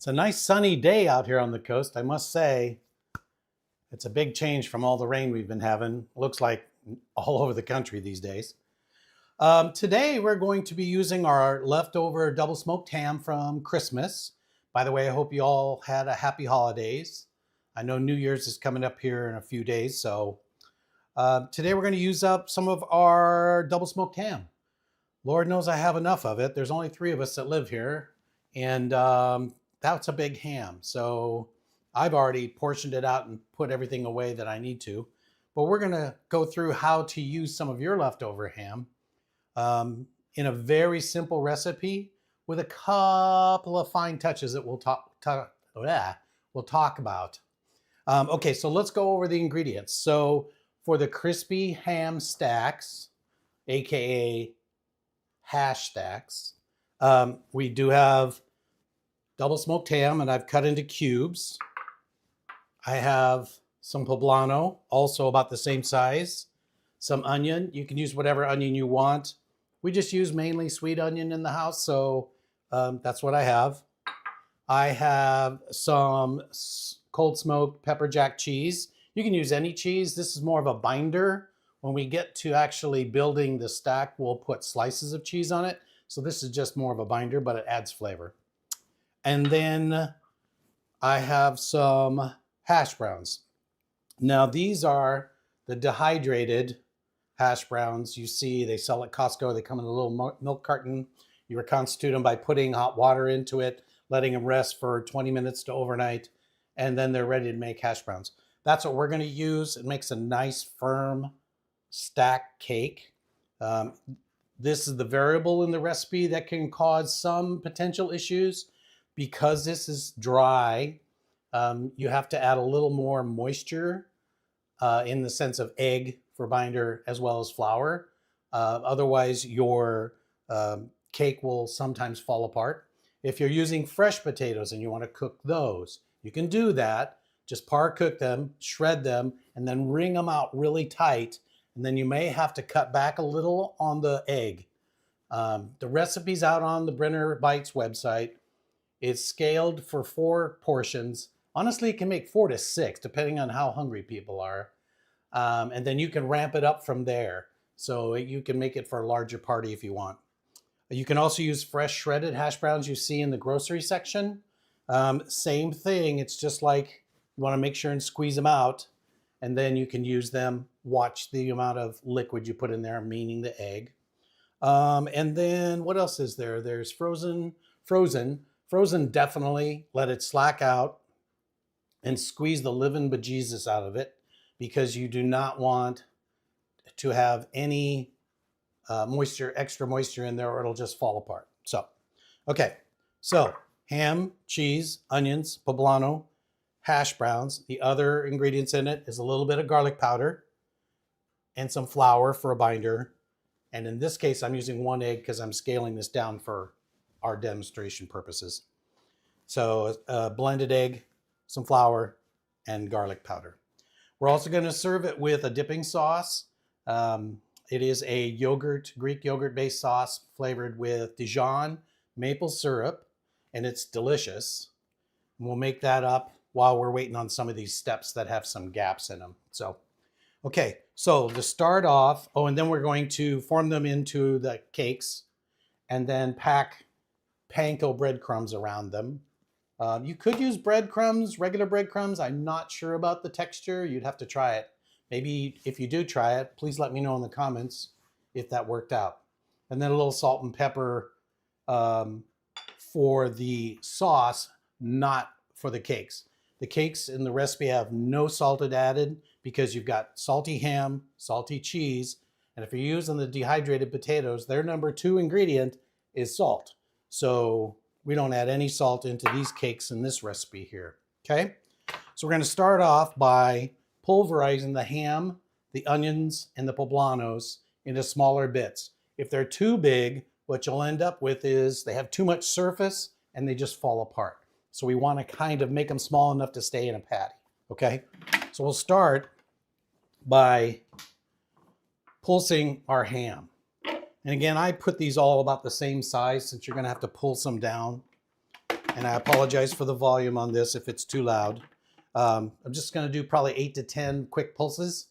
It's a nice sunny day out here on the coast, I must say. It's a big change from all the rain we've been having. Looks like all over the country these days. Today we're going to be using our leftover double smoked ham from Christmas. By the way, I hope you all had a happy holidays. I know New Year's is coming up here in a few days, so today we're going to use up some of our double smoked ham. Lord knows I have enough of it. There's only 3 of us that live here, and that's a big ham. So I've already portioned it out and put everything away that I need to. But we're going to go through how to use some of your leftover ham in a very simple recipe with a couple of fine touches that we'll talk about. Okay, so let's go over the ingredients. So for the crispy ham stacks, aka hash stacks, we do have double smoked ham, and I've cut into cubes. I have some poblano, also about the same size. Some onion. You can use whatever onion you want. We just use mainly sweet onion in the house, so that's what I have. I have some cold smoked pepper jack cheese. You can use any cheese. This is more of a binder. When we get to actually building the stack, we'll put slices of cheese on it. So this is just more of a binder, but it adds flavor. And then I have some hash browns. Now these are the dehydrated hash browns. You see they sell at Costco. They come in a little milk carton. You reconstitute them by putting hot water into it, letting them rest for 20 minutes to overnight, and then they're ready to make hash browns. That's what we're going to use. It makes a nice firm stack cake. This is the variable in the recipe that can cause some potential issues. Because this is dry, you have to add a little more moisture in the sense of egg for binder as well as flour. Otherwise, your cake will sometimes fall apart. If you're using fresh potatoes and you want to cook those, you can do that. Just par cook them, shred them, and then wring them out really tight. And then you may have to cut back a little on the egg. The recipe's out on the Brinner Bites website. It's scaled for 4 portions. Honestly, it can make 4 to 6, depending on how hungry people are. And then you can ramp it up from there. So you can make it for a larger party if you want. You can also use fresh shredded hash browns you see in the grocery section. Same thing. It's just like you want to make sure and squeeze them out. And then you can use them. Watch the amount of liquid you put in there, meaning the egg. And then what else is there? There's frozen. Frozen, definitely let it slack out and squeeze the living bejesus out of it, because you do not want to have any extra moisture in there, or it'll just fall apart. So, okay. So ham, cheese, onions, poblano, hash browns. The other ingredients in it is a little bit of garlic powder and some flour for a binder. And in this case, I'm using 1 egg because I'm scaling this down for our demonstration purposes. So a blended egg, some flour, and garlic powder. We're also going to serve it with a dipping sauce. It is a Greek yogurt based sauce flavored with Dijon maple syrup, and it's delicious. And we'll make that up while we're waiting on some of these steps that have some gaps in them. So, okay, so to start off, and then we're going to form them into the cakes and then pack panko breadcrumbs around them. You could use breadcrumbs, regular breadcrumbs. I'm not sure about the texture. You'd have to try it. Maybe if you do try it, please let me know in the comments if that worked out. And then a little salt and pepper for the sauce, not for the cakes. The cakes in the recipe have no salt added because you've got salty ham, salty cheese, and if you're using the dehydrated potatoes, their number 2 ingredient is salt. So we don't add any salt into these cakes in this recipe here, okay? So we're going to start off by pulverizing the ham, the onions, and the poblanos into smaller bits. If they're too big, what you'll end up with is they have too much surface and they just fall apart. So we want to kind of make them small enough to stay in a patty, okay? So we'll start by pulsing our ham. And again, I put these all about the same size since you're going to have to pull some down. And I apologize for the volume on this if it's too loud. I'm just going to do probably 8 to 10 quick pulses.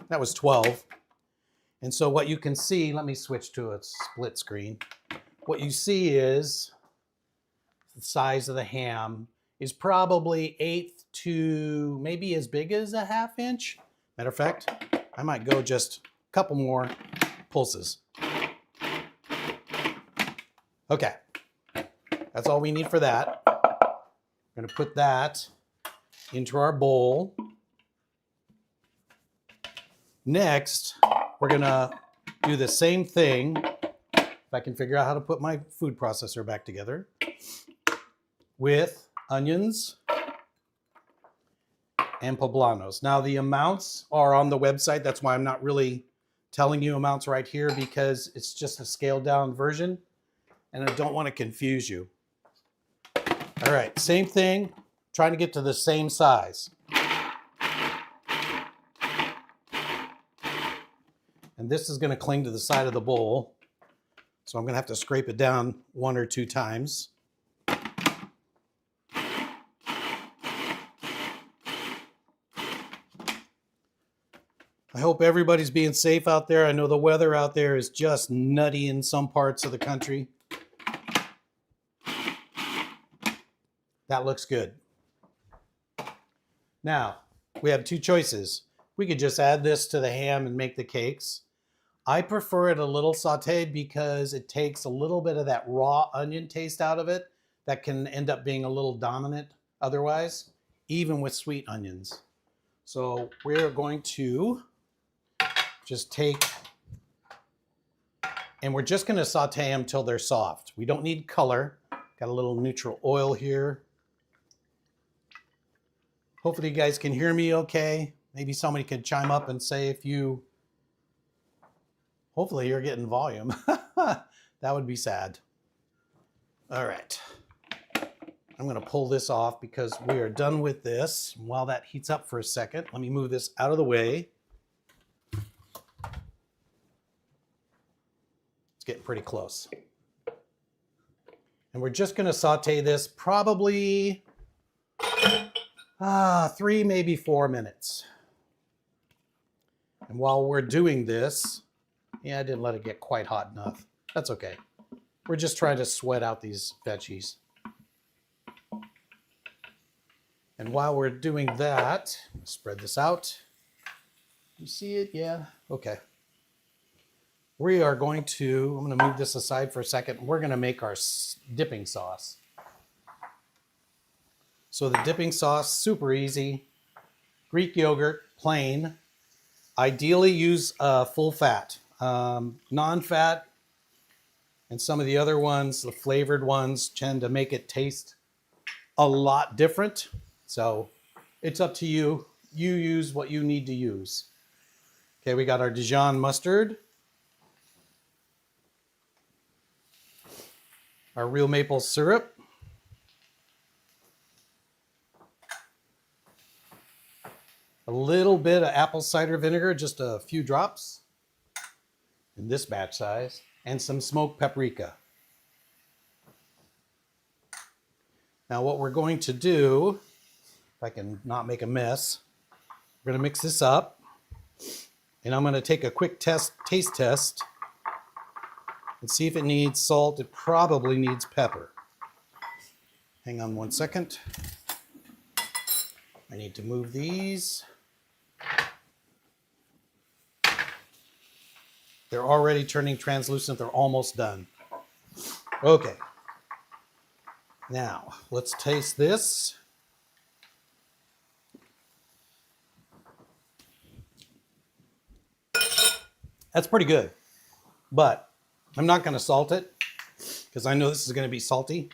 That was 12. And so what you can see, let me switch to a split screen. What you see is the size of the ham is probably 1/8 to maybe as big as a 1/2 inch. Matter of fact, I might go just a couple more pulses. Okay, that's all we need for that. We're going to put that into our bowl. Next, we're going to do the same thing. If I can figure out how to put my food processor back together, with onions and poblanos. Now the amounts are on the website. That's why I'm not really telling you amounts right here, because it's just a scaled down version and I don't want to confuse you. All right, same thing, trying to get to the same size. And this is going to cling to the side of the bowl, so I'm going to have to scrape it down 1 or 2 times. I hope everybody's being safe out there. I know the weather out there is just nutty in some parts of the country. That looks good. Now, we have 2 choices. We could just add this to the ham and make the cakes. I prefer it a little sauteed because it takes a little bit of that raw onion taste out of it that can end up being a little dominant otherwise, even with sweet onions. So we're going to just take, and we're just going to saute them till they're soft. We don't need color. Got a little neutral oil here. Hopefully you guys can hear me okay. Maybe somebody could chime up and say if you, hopefully you're getting volume. That would be sad. All right. I'm going to pull this off because we are done with this. While that heats up for a second, let me move this out of the way. It's getting pretty close. And we're just going to saute this probably 3, maybe 4 minutes. And while we're doing this, yeah, I didn't let it get quite hot enough. That's okay. We're just trying to sweat out these veggies. And while we're doing that, spread this out. You see it? Yeah. Okay. We are going to, I'm going to move this aside for a second. We're going to make our dipping sauce. So the dipping sauce, super easy. Greek yogurt, plain. Ideally use full fat. Non-fat and some of the other ones, the flavored ones, tend to make it taste a lot different. So it's up to you. You use what you need to use. Okay, we got our Dijon mustard. Our real maple syrup. A little bit of apple cider vinegar, just a few drops in this batch size, and some smoked paprika. Now what we're going to do, if I can not make a mess, we're going to mix this up, and I'm going to take a quick taste test and see if it needs salt. It probably needs pepper. Hang on 1 second. I need to move these. They're already turning translucent. They're almost done. Okay. Now, let's taste this. That's pretty good, but I'm not going to salt it because I know this is going to be salty.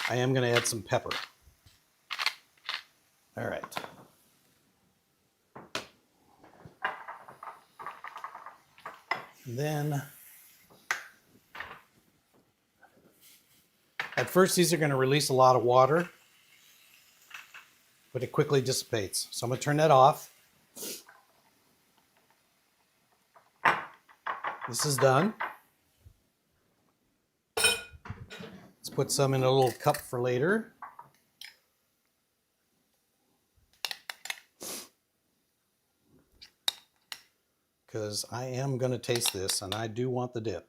I am going to add some pepper. All right. And then, at first these are going to release a lot of water, but it quickly dissipates. So I'm going to turn that off. This is done. Let's put some in a little cup for later. Because I am going to taste this and I do want the dip.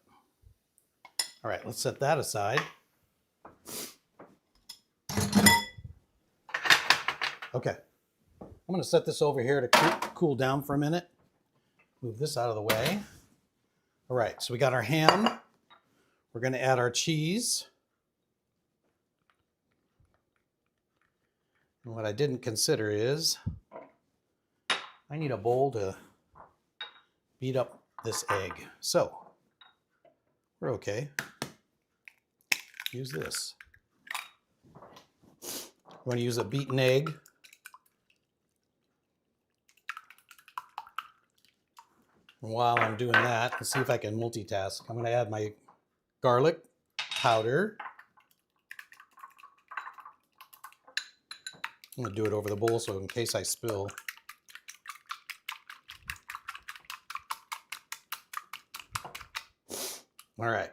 All right, let's set that aside. Okay, I'm going to set this over here to cool down for a minute. Move this out of the way. All right, so we got our ham. We're going to add our cheese. And what I didn't consider is I need a bowl to beat up this egg. So we're okay. Use this. I'm going to use a beaten egg. And while I'm doing that, let's see if I can multitask. I'm going to add my garlic powder. I'm going to do it over the bowl so in case I spill. All right.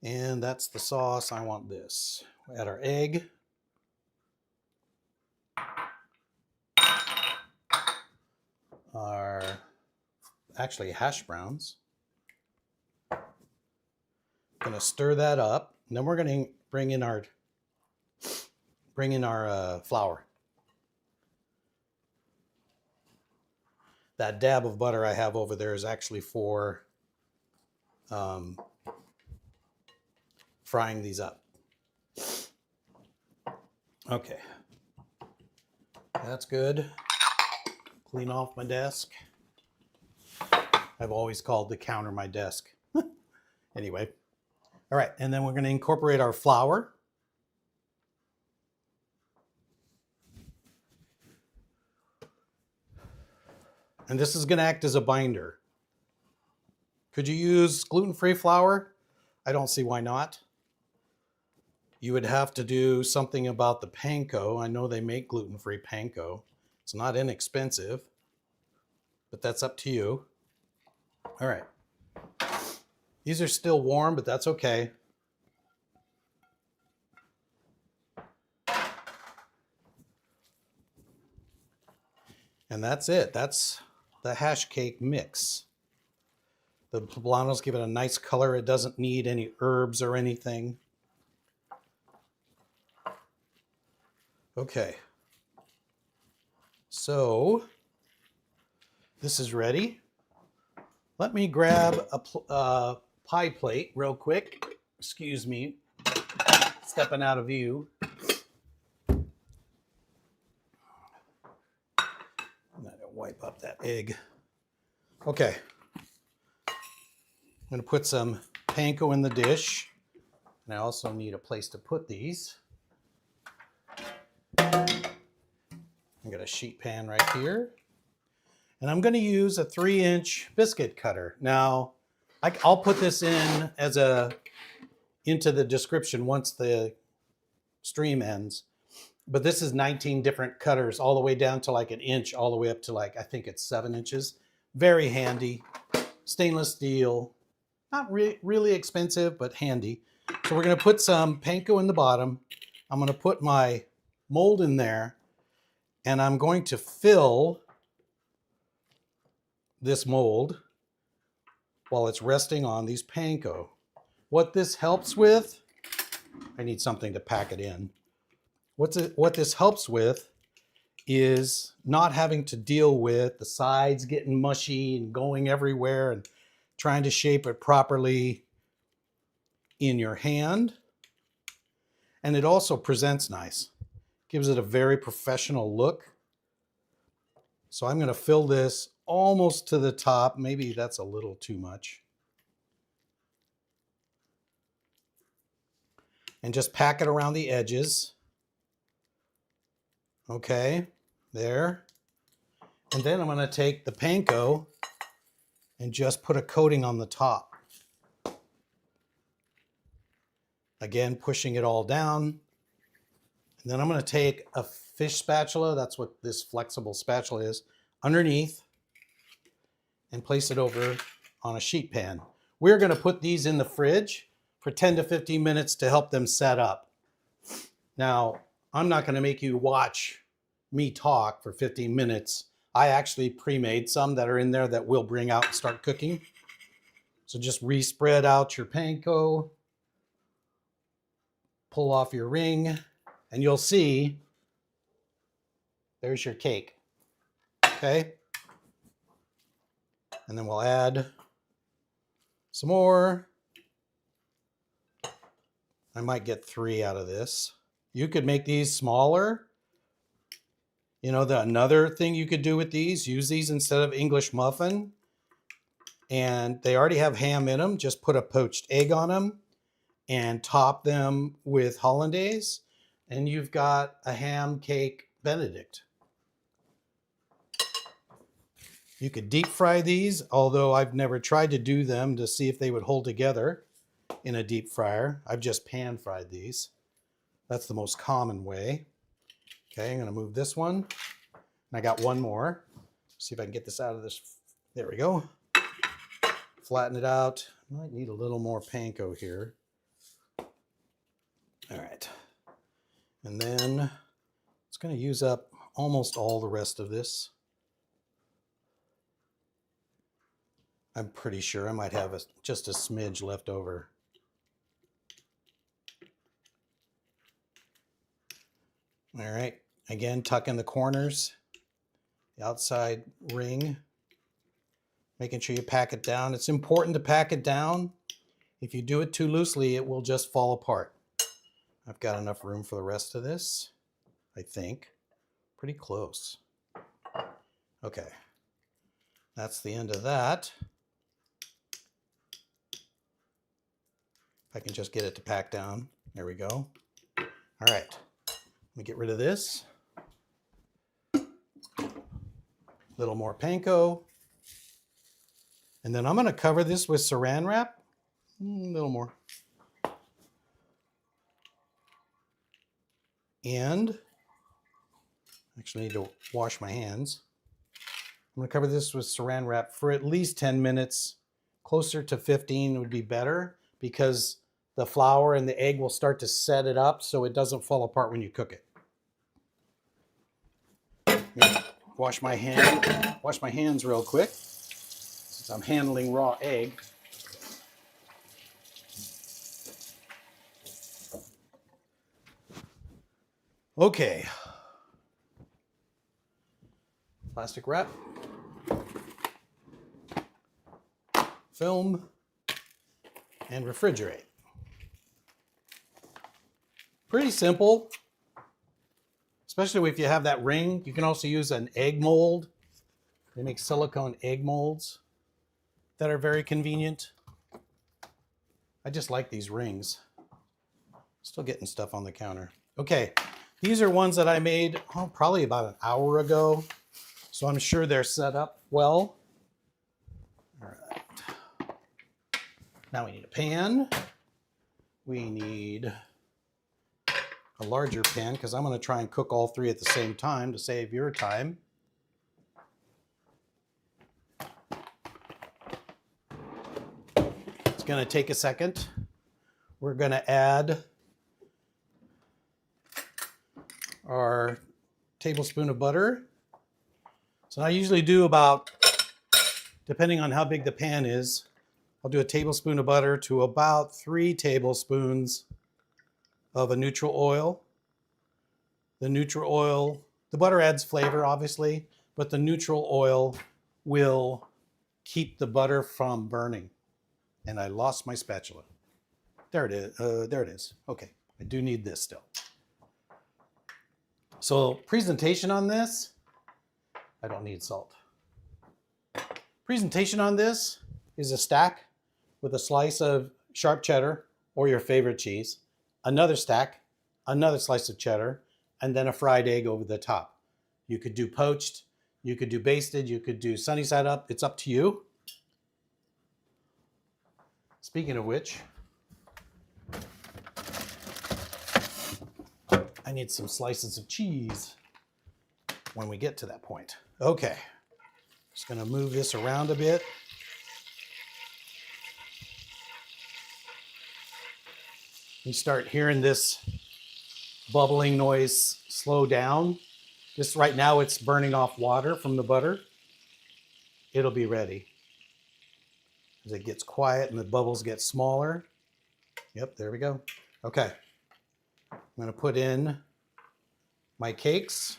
And that's the sauce. I want this. We'll add our egg. Our actually hash browns. Gonna stir that up. And then we're gonna bring in our flour. That dab of butter I have over there is actually for frying these up. Okay, that's good. Clean off my desk. I've always called the counter my desk. Anyway, all right, and then we're going to incorporate our flour. And this is going to act as a binder. Could you use gluten-free flour? I don't see why not. You would have to do something about the panko. I know they make gluten-free panko. It's not inexpensive, but that's up to you. All right. These are still warm, but that's okay. And that's it. That's the hash cake mix. The poblanos give it a nice color. It doesn't need any herbs or anything. Okay. So this is ready. Let me grab a pie plate real quick. Excuse me, stepping out of view. I'm gonna wipe up that egg. Okay. I'm gonna put some panko in the dish. And I also need a place to put these. I've got a sheet pan right here. And I'm going to use a 3-inch biscuit cutter. Now, I'll put this in as into the description once the stream ends. But this is 19 different cutters all the way down to like an inch, all the way up to like, I think it's 7 inches. Very handy. Stainless steel. Not really expensive, but handy. So we're going to put some panko in the bottom. I'm going to put my mold in there. And I'm going to fill this mold while it's resting on these panko. What this helps with, I need something to pack it in. What this helps with is not having to deal with the sides getting mushy and going everywhere and trying to shape it properly in your hand. And it also presents nice. Gives it a very professional look. So I'm going to fill this almost to the top. Maybe that's a little too much. And just pack it around the edges. Okay, there. And then I'm going to take the panko and just put a coating on the top. Again, pushing it all down. And then I'm going to take a fish spatula, that's what this flexible spatula is, underneath and place it over on a sheet pan. We're going to put these in the fridge for 10 to 15 minutes to help them set up. Now, I'm not going to make you watch me talk for 15 minutes. I actually pre-made some that are in there that we'll bring out and start cooking. So just re-spread out your panko, pull off your ring, and you'll see there's your cake. Okay? And then we'll add some more. I might get 3 out of this. You could make these smaller. You know, another thing you could do with these, use these instead of English muffin. And they already have ham in them. Just put a poached egg on them and top them with hollandaise. And you've got a ham cake Benedict. You could deep fry these, although I've never tried to do them to see if they would hold together in a deep fryer. I've just pan fried these. That's the most common way. Okay, I'm going to move this one. And I got one more. See if I can get this out of this. There we go. Flatten it out. Might need a little more panko here. All right. And then it's going to use up almost all the rest of this. I'm pretty sure I might have just a smidge left over. All right. Again, tuck in the corners, the outside ring. Making sure you pack it down. It's important to pack it down. If you do it too loosely, it will just fall apart. I've got enough room for the rest of this, I think. Pretty close. Okay. That's the end of that. If I can just get it to pack down. There we go. All right. Let me get rid of this. A little more panko. And then I'm going to cover this with saran wrap. A little more. And actually need to wash my hands. I'm going to cover this with saran wrap for at least 10 minutes. Closer to 15 would be better because the flour and the egg will start to set it up so it doesn't fall apart when you cook it. Wash my hands real quick. I'm handling raw egg. Okay. Plastic wrap. Film. And refrigerate. Pretty simple. Especially if you have that ring. You can also use an egg mold. They make silicone egg molds that are very convenient. I just like these rings. Still getting stuff on the counter. Okay, these are ones that I made probably about an hour ago. So I'm sure they're set up well. All right. Now we need a pan. We need a larger pan because I'm going to try and cook all 3 at the same time to save your time. Going to take a second. We're going to add our tablespoon of butter. So I usually do about, depending on how big the pan is, I'll do a tablespoon of butter to about 3 tablespoons of a neutral oil. The butter adds flavor obviously, but the neutral oil will keep the butter from burning. And I lost my spatula. There it is. There it is. Okay, I do need this still. So presentation on this, I don't need salt. Presentation on this is a stack with a slice of sharp cheddar or your favorite cheese, another stack, another slice of cheddar, and then a fried egg over the top. You could do poached, you could do basted, you could do sunny side up. It's up to you. Speaking of which, I need some slices of cheese when we get to that point. Okay, just gonna move this around a bit. You start hearing this bubbling noise slow down. This right now it's burning off water from the butter. It'll be ready. As it gets quiet and the bubbles get smaller. Yep, there we go. Okay. I'm going to put in my cakes.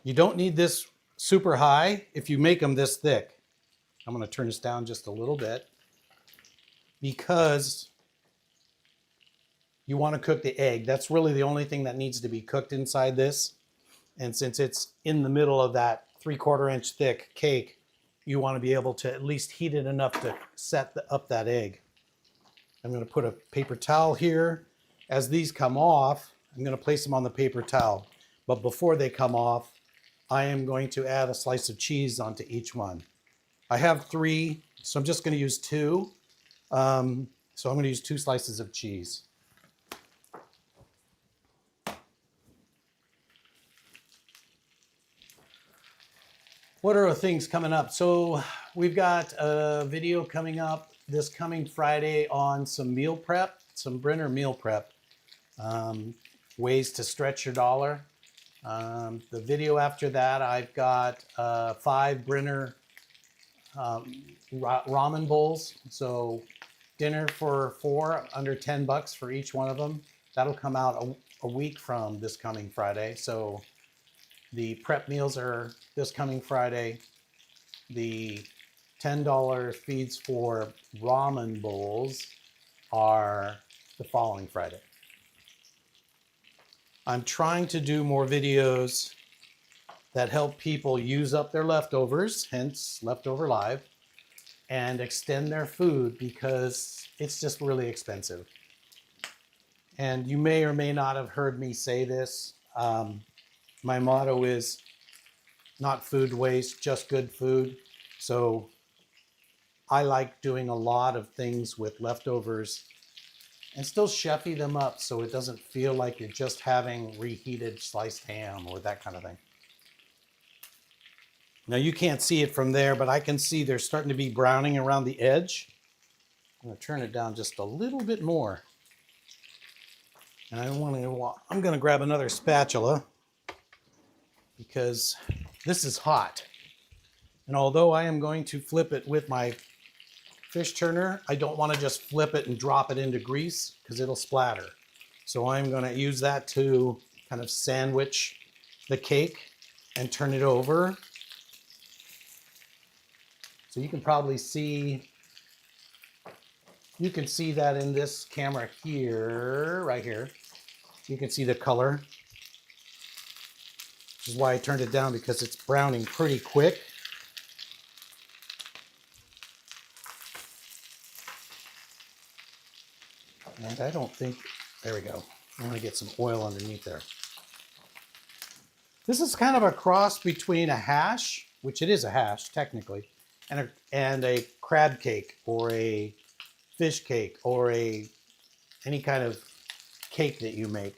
You don't need this super high if you make them this thick. I'm going to turn this down just a little bit because you want to cook the egg. That's really the only thing that needs to be cooked inside this. And since it's in the middle of that 3/4 inch thick cake, you want to be able to at least heat it enough to set up that egg. I'm going to put a paper towel here. As these come off, I'm going to place them on the paper towel. But before they come off, I am going to add a slice of cheese onto each one. I have 3, so I'm just going to use 2. So I'm going to use 2 slices of cheese. What are things coming up? So we've got a video coming up this coming Friday on some meal prep, some Brinner meal prep. Ways to stretch your dollar. The video after that, I've got 5 Brinner ramen bowls. So dinner for 4, under $10 for each one of them. That'll come out a week from this coming Friday. So the prep meals are this coming Friday. The $10 feeds for ramen bowls are the following Friday. I'm trying to do more videos that help people use up their leftovers, hence Leftover Live, and extend their food because it's just really expensive. And you may or may not have heard me say this. My motto is not food waste, just good food. So I like doing a lot of things with leftovers and still chefy them up so it doesn't feel like you're just having reheated sliced ham or that kind of thing. Now you can't see it from there, but I can see they're starting to be browning around the edge. I'm going to turn it down just a little bit more. And I'm going to grab another spatula because this is hot. And although I am going to flip it with my fish turner, I don't want to just flip it and drop it into grease because it'll splatter. So I'm going to use that to kind of sandwich the cake and turn it over. So you can probably see, you can see that in this camera here, right here. You can see the color. Which is why I turned it down, because it's browning pretty quick. And I don't think, there we go. I'm going to get some oil underneath there. This is kind of a cross between a hash, which it is a hash technically, and a crab cake or a fish cake or any kind of cake that you make.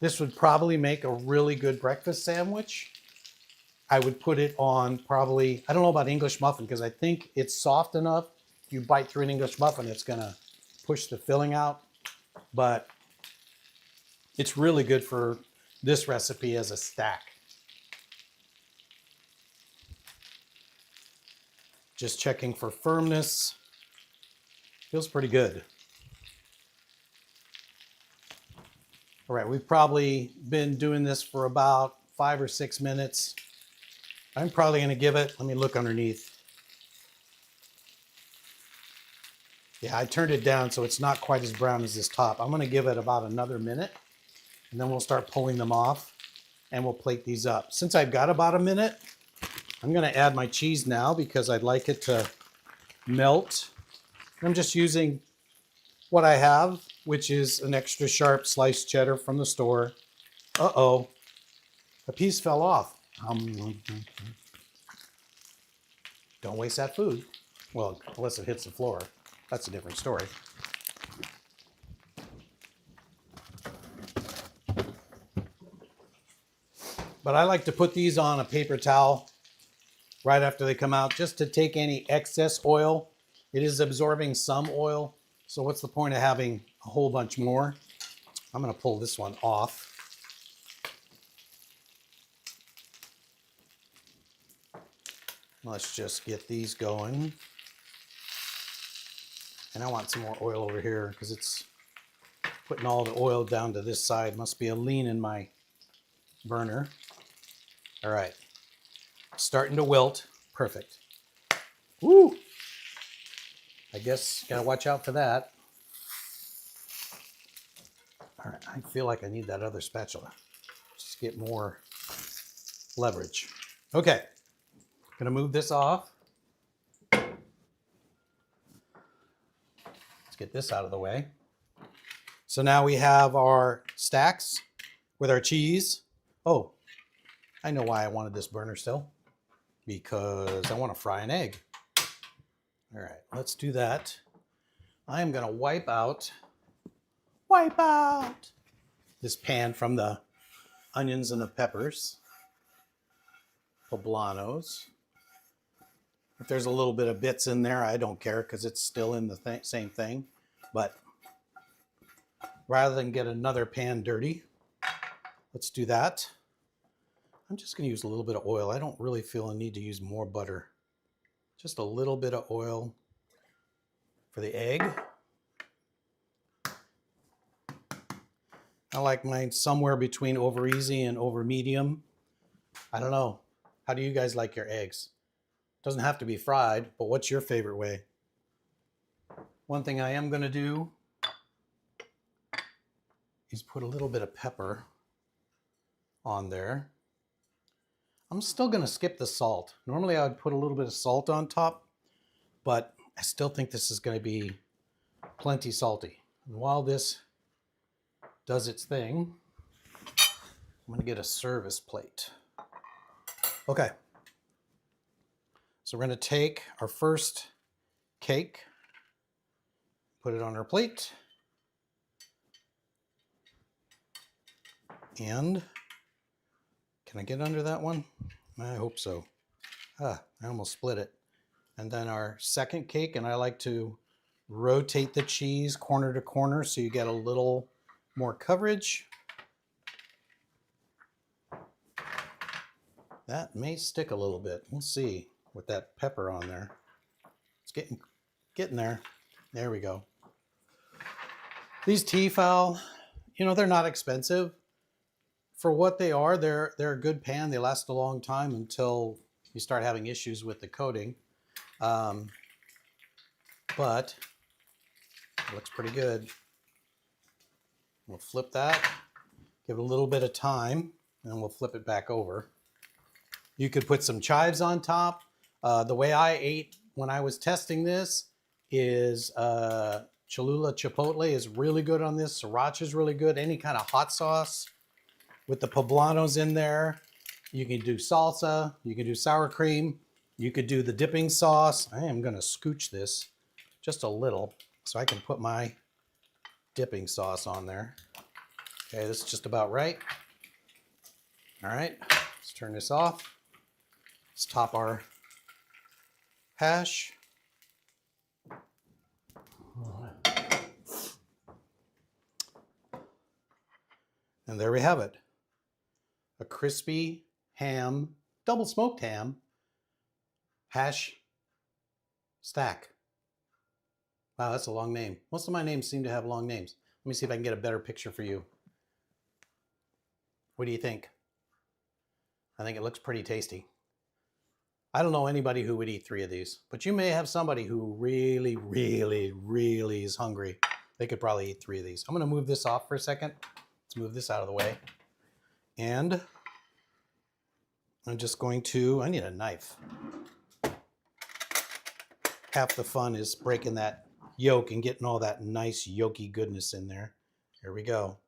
This would probably make a really good breakfast sandwich. I would put it on probably, I don't know about English muffin because I think it's soft enough. If you bite through an English muffin, it's going to push the filling out. But it's really good for this recipe as a stack. Just checking for firmness. Feels pretty good. All right, we've probably been doing this for about 5 or 6 minutes. I'm probably going to give it, let me look underneath. Yeah, I turned it down so it's not quite as brown as this top. I'm going to give it about another minute, and then we'll start pulling them off, and we'll plate these up. Since I've got about a minute, I'm going to add my cheese now because I'd like it to melt. I'm just using what I have, which is an extra sharp sliced cheddar from the store. Uh-oh, a piece fell off. Don't waste that food. Well, unless it hits the floor. That's a different story. But I like to put these on a paper towel right after they come out, just to take any excess oil It is absorbing some oil, so what's the point of having a whole bunch more? I'm going to pull this one off. Let's just get these going. And I want some more oil over here because it's putting all the oil down to this side. Must be a lean in my burner. All right. Starting to wilt. Perfect. Woo! I guess gotta watch out for that. All right, I feel like I need that other spatula. Just get more leverage. Okay, gonna move this off. Let's get this out of the way. So now we have our stacks with our cheese. Oh, I know why I wanted this burner still. Because I want to fry an egg. All right, let's do that. I am gonna wipe out this pan from the onions and the peppers, poblanos. If there's a little bit of bits in there, I don't care because it's still in the same thing. But rather than get another pan dirty, let's do that. I'm just going to use a little bit of oil. I don't really feel a need to use more butter. Just a little bit of oil for the egg. I like mine somewhere between over easy and over medium. I don't know. How do you guys like your eggs? Doesn't have to be fried, but what's your favorite way? One thing I am going to do is put a little bit of pepper on there. I'm still going to skip the salt. Normally I would put a little bit of salt on top, but I still think this is going to be plenty salty. And while this does its thing, I'm going to get a service plate. Okay. So we're going to take our first cake, put it on our plate, and can I get under that one? I hope so. I almost split it. And then our second cake, and I like to rotate the cheese corner to corner so you get a little more coverage. That may stick a little bit. We'll see with that pepper on there. It's getting there. There we go. These Tefal, you know, they're not expensive. For what they are, they're a good pan. They last a long time until you start having issues with the coating. But it looks pretty good. We'll flip that, give it a little bit of time, and we'll flip it back over. You could put some chives on top. The way I ate when I was testing this is Cholula Chipotle is really good on this. Sriracha is really good. Any kind of hot sauce with the poblanos in there. You can do salsa. You can do sour cream. You could do the dipping sauce. I am going to scooch this just a little so I can put my dipping sauce on there. Okay, this is just about right. All right, let's turn this off. Let's top our hash. And there we have it. A crispy ham, double smoked ham, hash stack. Wow, that's a long name. Most of my names seem to have long names. Let me see if I can get a better picture for you. What do you think? I think it looks pretty tasty. I don't know anybody who would eat 3 of these, but you may have somebody who really, really, really is hungry. They could probably eat 3 of these. I'm going to move this off for a second. Let's move this out of the way. And I'm just going to, I need a knife. Half the fun is breaking that yolk and getting all that nice yolky goodness in there. Here we go.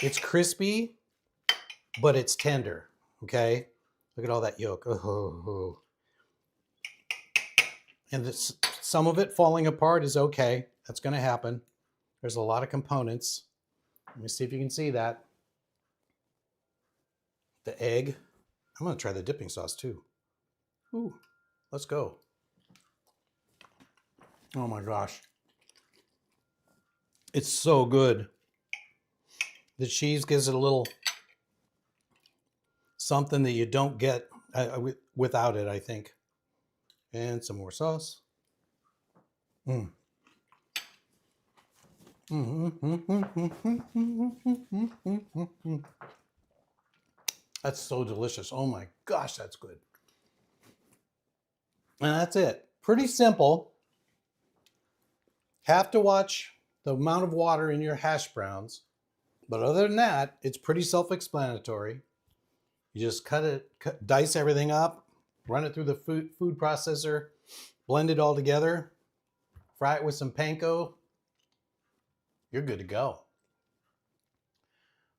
It's crispy, but it's tender, okay? Look at all that yolk. Oh. And this, some of it falling apart is okay. That's going to happen. There's a lot of components. Let me see if you can see that. The egg. I'm going to try the dipping sauce too. Ooh, let's go. Oh my gosh. It's so good. The cheese gives it a little something that you don't get without it, I think. And some more sauce. Mm. That's so delicious. Oh my gosh, that's good. And that's it. Pretty simple. Have to watch the amount of water in your hash browns. But other than that, it's pretty self-explanatory. You just dice everything up, run it through the food processor, blend it all together, fry it with some panko. You're good to go.